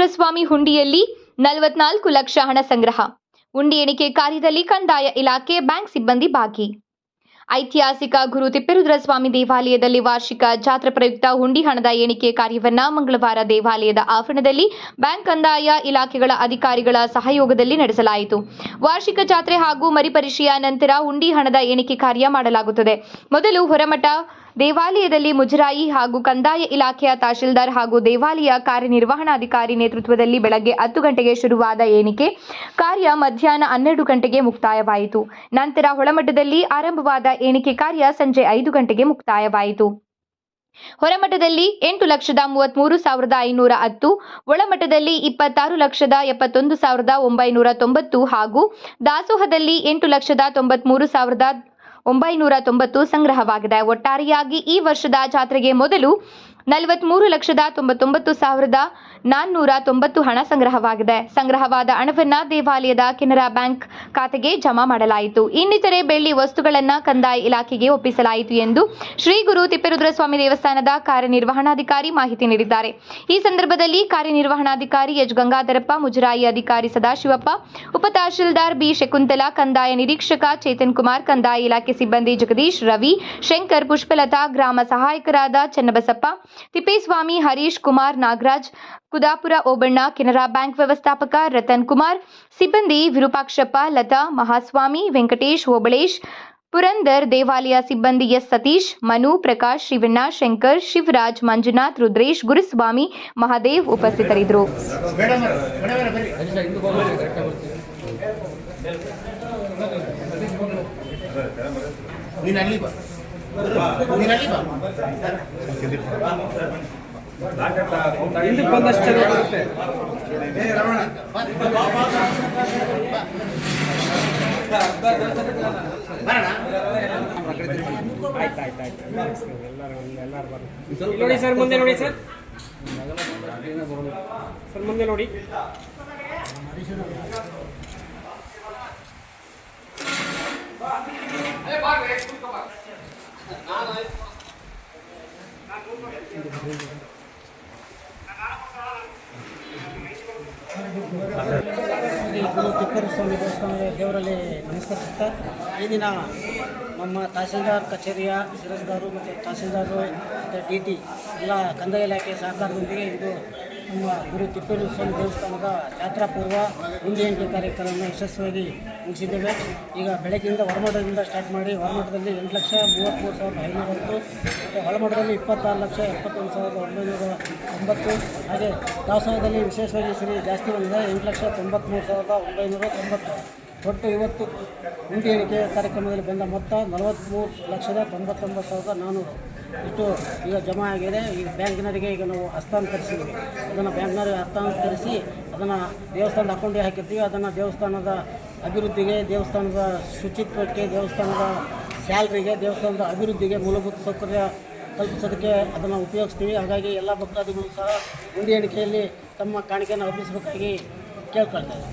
ತಿಪ್ಪೇರುದ್ರಸ್ವಾಮಿ ಹುಂಡಿಯಲ್ಲಿ 44 ಲಕ್ಷ ಹಣ ಸಂಗ್ರಹ. ಹುಂಡಿ ಎಣಿಕೆ ಕಾರ್ಯದಲ್ಲಿ ಕಂದಾಯ ಇಲಾಖೆ, ಬ್ಯಾಂಕ್ ಸಿಬ್ಬಂದಿ ಭಾಗಿ. ಐತಿಹಾಸಿಕ ಗುರು ತಿಪ್ಪೇರುದ್ರಸ್ವಾಮಿ ದೇವಾಲಯದಲ್ಲಿ ವಾರ್ಷಿಕ ಜಾತ್ರೆ ಪ್ರಯುಕ್ತ ಹುಂಡಿ ಹಣದ ಎಣಿಕೆ ಕಾರ್ಯವನ್ನ ಮಂಗಳವಾರ ದೇವಾಲಯದ ಆವರಣದಲ್ಲಿ ಬ್ಯಾಂಕ್, ಕಂದಾಯ ಇಲಾಖೆಗಳ ಅಧಿಕಾರಿಗಳ ಸಹಯೋಗದಲ್ಲಿ ನಡೆಸಲಾಯಿತು. ವಾರ್ಷಿಕ ಜಾತ್ರೆ ಹಾಗೂ ಮರುಪರೀಕ್ಷೆಯ ನಂತರ ಹುಂಡಿ ಹಣದ ಎಣಿಕೆ ಕಾರ್ಯ ಮಾಡಲಾಗುತ್ತದೆ. ಮೊದಲು ಹೊರಮಠ ದೇವಾಲಯದಲ್ಲಿ ಮುಜರಾಯಿ ಹಾಗೂ ಕಂದಾಯ ಇಲಾಖೆಯ ತಹಶೀಲ್ದಾರ್ ಹಾಗೂ ದೇವಾಲಯ ಕಾರ್ಯನಿರ್ವಹಣಾಧಿಕಾರಿ ನೇತೃತ್ವದಲ್ಲಿ ಬೆಳಗ್ಗೆ 10 ಗಂಟೆಗೆ ಶುರುವಾದ ಎಣಿಕೆ ಕಾರ್ಯ ಮಧ್ಯಾಹ್ನ 12 ಗಂಟೆಗೆ ಮುಕ್ತಾಯವಾಯಿತು. ನಂತರ ಹೊಳಮಠದಲ್ಲಿ ಆರಂಭವಾದ ಎಣಿಕೆ ಕಾರ್ಯ ಸಂಜೆ 5 ಗಂಟೆಗೆ ಮುಕ್ತಾಯವಾಯಿತು. ಹೊರಮಠದಲ್ಲಿ 8,33,510, ಒಳಮಠದಲ್ಲಿ 26,71,990 ಹಾಗೂ ದಾಸೋಹದಲ್ಲಿ 8,93,990 ಸಂಗ್ರಹವಾಗಿದೆ. ಒಟ್ಟಾರೆಯಾಗಿ ಈ ವರ್ಷದ ಜಾತ್ರೆಗೆ ಮೊದಲು 43,99,490 ಹಣ ಸಂಗ್ರಹವಾಗಿದೆ. ಸಂಗ್ರಹವಾದ ಹಣವನ್ನು ದೇವಾಲಯದ ಕೆನರಾ ಬ್ಯಾಂಕ್ ಖಾತೆಗೆ ಜಮಾ ಮಾಡಲಾಯಿತು. ಇನ್ನಿತರೆ ಬೆಳ್ಳಿ ವಸ್ತುಗಳನ್ನು ಕಂದಾಯ ಇಲಾಖೆಗೆ ಒಪ್ಪಿಸಲಾಯಿತು ಎಂದು ಶ್ರೀ ಗುರು ತಿಪ್ಪೇರುದ್ರಸ್ವಾಮಿ ದೇವಸ್ಥಾನದ ಕಾರ್ಯನಿರ್ವಹಣಾಧಿಕಾರಿ ಮಾಹಿತಿ ನೀಡಿದ್ದಾರೆ. ಈ ಸಂದರ್ಭದಲ್ಲಿ ಕಾರ್ಯನಿರ್ವಹಣಾಧಿಕಾರಿ ಎಚ್ ಗಂಗಾಧರಪ್ಪ, ಮುಜರಾಯಿ ಅಧಿಕಾರಿ ಸದಾಶಿವಪ್ಪ, ಉಪ ತಹಶೀಲ್ದಾರ್ ಬಿ ಶಕುಂತಲಾ, ಕಂದಾಯ ನಿರೀಕ್ಷಕ ಚೇತನ್ ಕುಮಾರ್, ಕಂದಾಯ ಇಲಾಖೆ ಸಿಬ್ಬಂದಿ ಜಗದೀಶ್, ರವಿ, ಶಂಕರ್, ಪುಷ್ಪಲತಾ, ಗ್ರಾಮ ಸಹಾಯಕರಾದ ಚನ್ನಬಸಪ್ಪ, ತಿಪ್ಪೇಸ್ವಾಮಿ, ಹರೀಶ್ ಕುಮಾರ್, ನಾಗರಾಜ್, ಕುದಾಪುರ ಓಬಣ್ಣ, ಕೆನರಾ ಬ್ಯಾಂಕ್ ವ್ಯವಸ್ಥಾಪಕ ರತನ್ ಕುಮಾರ್, ಸಿಬ್ಬಂದಿ ವಿರೂಪಾಕ್ಷಪ್ಪ, ಲತಾ, ಮಹಾಸ್ವಾಮಿ, ವೆಂಕಟೇಶ್, ಓಬಳೇಶ್, ಪುರಂದರ್, ದೇವಾಲಯ ಸಿಬ್ಬಂದಿ ಎಸ್ ಸತೀಶ್, ಮನು, ಪ್ರಕಾಶ್, ಶಿವಣ್ಣ, ಶಂಕರ್, ಶಿವರಾಜ್, ಮಂಜುನಾಥ್, ರುದ್ರೇಶ್, ಗುರುಸ್ವಾಮಿ, ಮಹಾದೇವ್ ಉಪಸ್ಥಿತರಿದ್ದರು. ಹಿಂದಕ್ಕೆ ಬಂದಷ್ಟು ಬರುತ್ತೆ. ನೋಡಿ ಸರ್, ಮುಂದೆ ನೋಡಿ ಸರ್, ಮುಂದೆ ನೋಡಿ. ಗುರು ತಿಪ್ಪೇರುಸ್ವಾಮಿ ದೇವಸ್ಥಾನದ ದೇವರಲ್ಲಿ ನಮಸ್ಕರಿಸುತ್ತಾ, ಈ ದಿನ ನಮ್ಮ ತಹಸೀಲ್ದಾರ್ ಕಚೇರಿಯ ಶಿರಸ್ದಾರು ಮತ್ತು ತಹಸೀಲ್ದಾರು ಮತ್ತು DT ಎಲ್ಲ ಕಂದಾಯ ಇಲಾಖೆ ಸಹಕಾರದೊಂದಿಗೆ ಇಂದು ನಮ್ಮ ಗುರು ತಿಪ್ಪೇರುಸ್ವಾಮಿ ದೇವಸ್ಥಾನದ ಜಾತ್ರಾ ಪೂರ್ವ ಹುಂಡಿ ಎಣಿಕೆ ಕಾರ್ಯಕ್ರಮವನ್ನು ಯಶಸ್ವಿಯಾಗಿ ಮುಗಿಸಿದ್ದೇವೆ. ಈಗ ಬೆಳಗ್ಗೆಯಿಂದ ಹೊರಮಠದಿಂದ ಸ್ಟಾರ್ಟ್ ಮಾಡಿ ಹೊರಮಠದಲ್ಲಿ 8,33,510 ಮತ್ತು ಒಳಮಠದಲ್ಲಿ 26,71,990 ಹಾಗೆ ದಾಸೋಹದಲ್ಲಿ ವಿಶೇಷವಾಗಿ ಶ್ರೀ ಜಾಸ್ತಿ ಬಂದಿದೆ 8,93,990. ಒಟ್ಟು ಇವತ್ತು ಹುಂಡಿ ಎಣಿಕೆ ಕಾರ್ಯಕ್ರಮದಲ್ಲಿ ಬಂದ ಮೊತ್ತ 43,99,400 ಇಷ್ಟು ಈಗ ಜಮಾ ಆಗಿದೆ. ಈಗ ಬ್ಯಾಂಕಿನವರಿಗೆ ಈಗ ನಾವು ಹಸ್ತಾಂತರಿಸಿದ್ವಿ. ಅದನ್ನು ಬ್ಯಾಂಕ್ನವರಿಗೆ ಹಸ್ತಾಂತರಿಸಿ ಅದನ್ನು ದೇವಸ್ಥಾನದ ಅಕೌಂಟಿಗೆ ಹಾಕಿರ್ತೀವಿ. ಅದನ್ನು ದೇವಸ್ಥಾನದ ಅಭಿವೃದ್ಧಿಗೆ, ದೇವಸ್ಥಾನದ ಶುಚಿತ್ವಕ್ಕೆ, ದೇವಸ್ಥಾನದ ಸ್ಯಾಲ್ರಿಗೆ, ದೇವಸ್ಥಾನದ ಅಭಿವೃದ್ಧಿಗೆ, ಮೂಲಭೂತ ಸೌಕರ್ಯ ಕಲ್ಪಿಸೋದಕ್ಕೆ ಅದನ್ನು ಉಪಯೋಗಿಸ್ತೀವಿ. ಹಾಗಾಗಿ ಎಲ್ಲ ಭಕ್ತಾದಿಗಳು ಸಹ ಹುಂಡಿ ಎಣಿಕೆಯಲ್ಲಿ ತಮ್ಮ ಕಾಣಿಕೆಯನ್ನು ಅರ್ಪಿಸಬೇಕಾಗಿ ಕೇಳ್ಕೊಳ್ತಾರೆ.